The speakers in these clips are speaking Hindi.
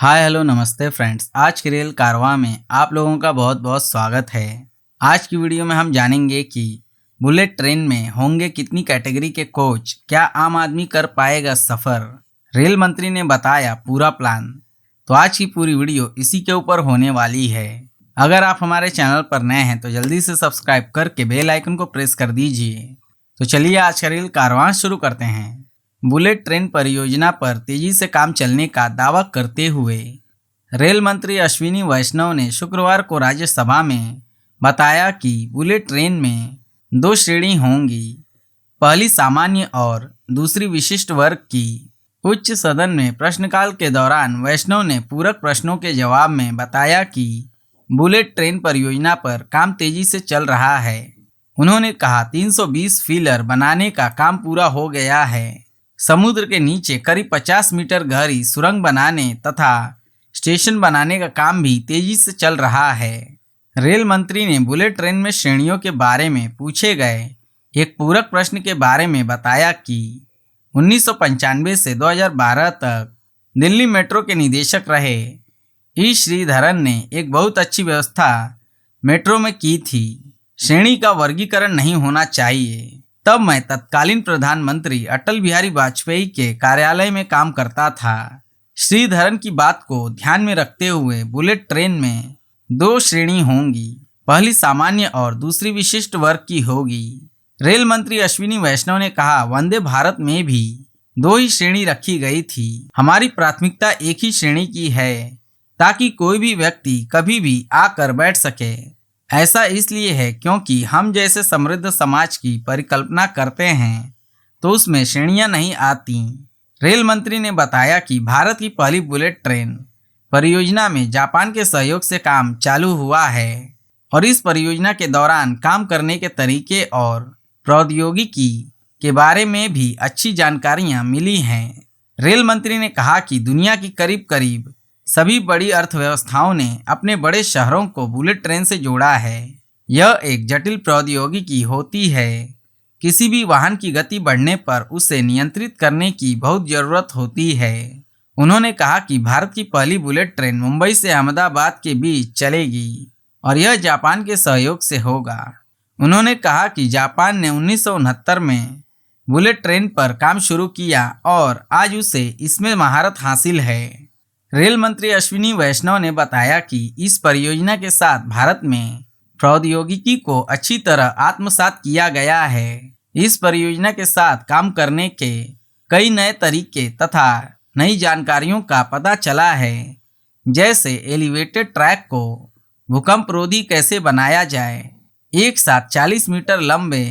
हाय हेलो नमस्ते फ्रेंड्स। आज की रेल कारवां में आप लोगों का बहुत बहुत स्वागत है। आज की वीडियो में हम जानेंगे कि बुलेट ट्रेन में होंगे कितनी कैटेगरी के कोच, क्या आम आदमी कर पाएगा सफ़र, रेल मंत्री ने बताया पूरा प्लान। तो आज की पूरी वीडियो इसी के ऊपर होने वाली है। अगर आप हमारे चैनल पर नए हैं तो जल्दी से सब्सक्राइब करके बेल आइकन को प्रेस कर दीजिए। तो चलिए आज का रेल कारवां शुरू करते हैं। बुलेट ट्रेन परियोजना पर तेजी से काम चलने का दावा करते हुए रेल मंत्री अश्विनी वैष्णव ने शुक्रवार को राज्यसभा में बताया कि बुलेट ट्रेन में दो श्रेणी होंगी, पहली सामान्य और दूसरी विशिष्ट वर्ग की। उच्च सदन में प्रश्नकाल के दौरान वैष्णव ने पूरक प्रश्नों के जवाब में बताया कि बुलेट ट्रेन परियोजना पर काम तेजी से चल रहा है। उन्होंने कहा 320 फीलर बनाने का काम पूरा हो गया है। समुद्र के नीचे करीब 50 मीटर गहरी सुरंग बनाने तथा स्टेशन बनाने का काम भी तेजी से चल रहा है। रेल मंत्री ने बुलेट ट्रेन में श्रेणियों के बारे में पूछे गए एक पूरक प्रश्न के बारे में बताया कि 1995 से 2012 तक दिल्ली मेट्रो के निदेशक रहे ई श्रीधरन ने एक बहुत अच्छी व्यवस्था मेट्रो में की थी। श्रेणी का वर्गीकरण नहीं होना चाहिए। तब मैं तत्कालीन प्रधानमंत्री अटल बिहारी वाजपेयी के कार्यालय में काम करता था। श्रीधरन की बात को ध्यान में रखते हुए बुलेट ट्रेन में दो श्रेणी होंगी, पहली सामान्य और दूसरी विशिष्ट वर्ग की होगी। रेल मंत्री अश्विनी वैष्णव ने कहा, वंदे भारत में भी दो ही श्रेणी रखी गई थी। हमारी प्राथमिकता एक ही श्रेणी की है ताकि कोई भी व्यक्ति कभी भी आकर बैठ सके। ऐसा इसलिए है क्योंकि हम जैसे समृद्ध समाज की परिकल्पना करते हैं तो उसमें श्रेणियां नहीं आती। रेल मंत्री ने बताया कि भारत की पहली बुलेट ट्रेन परियोजना में जापान के सहयोग से काम चालू हुआ है और इस परियोजना के दौरान काम करने के तरीके और प्रौद्योगिकी के बारे में भी अच्छी जानकारियां मिली हैं। रेल मंत्री ने कहा कि दुनिया की करीब करीब सभी बड़ी अर्थव्यवस्थाओं ने अपने बड़े शहरों को बुलेट ट्रेन से जोड़ा है। यह एक जटिल प्रौद्योगिकी होती है। किसी भी वाहन की गति बढ़ने पर उसे नियंत्रित करने की बहुत ज़रूरत होती है। उन्होंने कहा कि भारत की पहली बुलेट ट्रेन मुंबई से अहमदाबाद के बीच चलेगी और यह जापान के सहयोग से होगा। उन्होंने कहा कि जापान ने 1969 में बुलेट ट्रेन पर काम शुरू किया और आज उसे इसमें महारत हासिल है। रेल मंत्री अश्विनी वैष्णव ने बताया कि इस परियोजना के साथ भारत में प्रौद्योगिकी को अच्छी तरह आत्मसात किया गया है। इस परियोजना के साथ काम करने के कई नए तरीके तथा नई जानकारियों का पता चला है, जैसे एलिवेटेड ट्रैक को भूकंपरोधी कैसे बनाया जाए, एक साथ 40 मीटर लंबे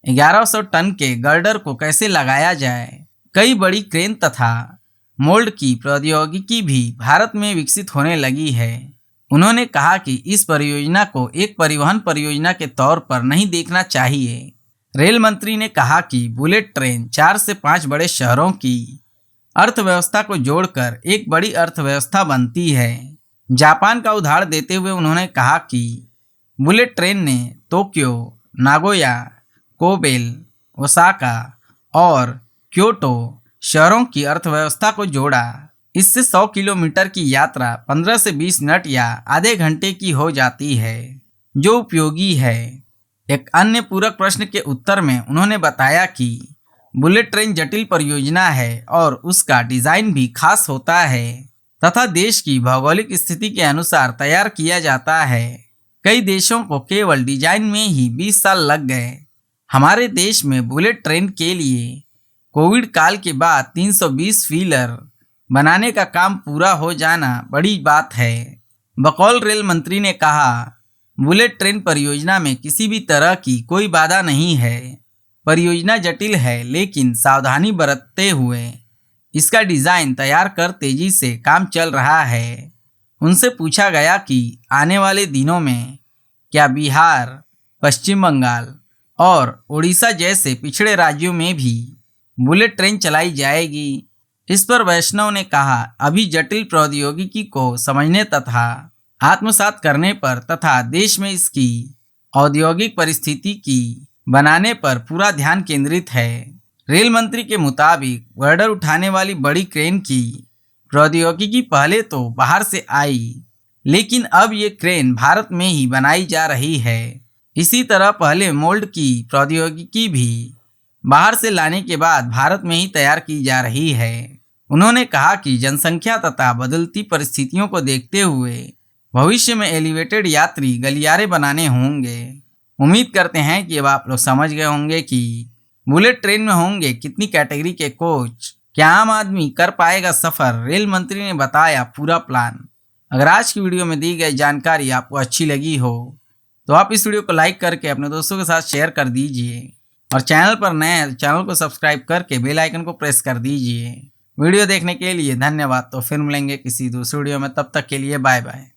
1100 टन के गर्डर को कैसे लगाया जाए। कई बड़ी क्रेन तथा मोल्ड की प्रौद्योगिकी भी भारत में विकसित होने लगी है। उन्होंने कहा कि इस परियोजना को एक परिवहन परियोजना के तौर पर नहीं देखना चाहिए। रेल मंत्री ने कहा कि बुलेट ट्रेन 4 से 5 बड़े शहरों की अर्थव्यवस्था को जोड़कर एक बड़ी अर्थव्यवस्था बनती है। जापान का उदाहरण देते हुए उन्होंने कहा कि बुलेट ट्रेन ने टोक्यो, नागोया, कोबेल, ओसाका और क्योटो शहरों की अर्थव्यवस्था को जोड़ा। इससे 100 किलोमीटर की यात्रा 15 से 20 मिनट या आधे घंटे की हो जाती है, जो उपयोगी है। एक अन्य पूरक प्रश्न के उत्तर में उन्होंने बताया कि बुलेट ट्रेन जटिल परियोजना है और उसका डिजाइन भी खास होता है तथा देश की भौगोलिक स्थिति के अनुसार तैयार किया जाता है। कई देशों को केवल डिजाइन में ही 20 साल लग गए। हमारे देश में बुलेट ट्रेन के लिए कोविड काल के बाद 320 फीलर बनाने का काम पूरा हो जाना बड़ी बात है। बकौल रेल मंत्री ने कहा, बुलेट ट्रेन परियोजना में किसी भी तरह की कोई बाधा नहीं है। परियोजना जटिल है लेकिन सावधानी बरतते हुए इसका डिज़ाइन तैयार कर तेजी से काम चल रहा है। उनसे पूछा गया कि आने वाले दिनों में क्या बिहार, पश्चिम बंगाल और उड़ीसा जैसे पिछड़े राज्यों में भी बुलेट ट्रेन चलाई जाएगी। इस पर वैष्णव ने कहा, अभी जटिल प्रौद्योगिकी को समझने तथा आत्मसात करने पर तथा देश में इसकी औद्योगिक परिस्थिति की बनाने पर पूरा ध्यान केंद्रित है। रेल मंत्री के मुताबिक गर्डर उठाने वाली बड़ी क्रेन की प्रौद्योगिकी पहले तो बाहर से आई, लेकिन अब ये क्रेन भारत में ही बनाई जा रही है। इसी तरह पहले मोल्ड की प्रौद्योगिकी भी बाहर से लाने के बाद भारत में ही तैयार की जा रही है। उन्होंने कहा कि जनसंख्या तथा बदलती परिस्थितियों को देखते हुए भविष्य में एलिवेटेड यात्री गलियारे बनाने होंगे। उम्मीद करते हैं कि अब आप लोग समझ गए होंगे कि बुलेट ट्रेन में होंगे कितनी कैटेगरी के कोच, क्या आम आदमी कर पाएगा सफर, रेल मंत्री ने बताया पूरा प्लान। अगर आज की वीडियो में दी गई जानकारी आपको अच्छी लगी हो तो आप इस वीडियो को लाइक करके अपने दोस्तों के साथ शेयर कर दीजिए और चैनल पर नए हैं तो चैनल को सब्सक्राइब करके बेल आइकन को प्रेस कर दीजिए। वीडियो देखने के लिए धन्यवाद। तो फिर मिलेंगे किसी दूसरी वीडियो में, तब तक के लिए बाय बाय।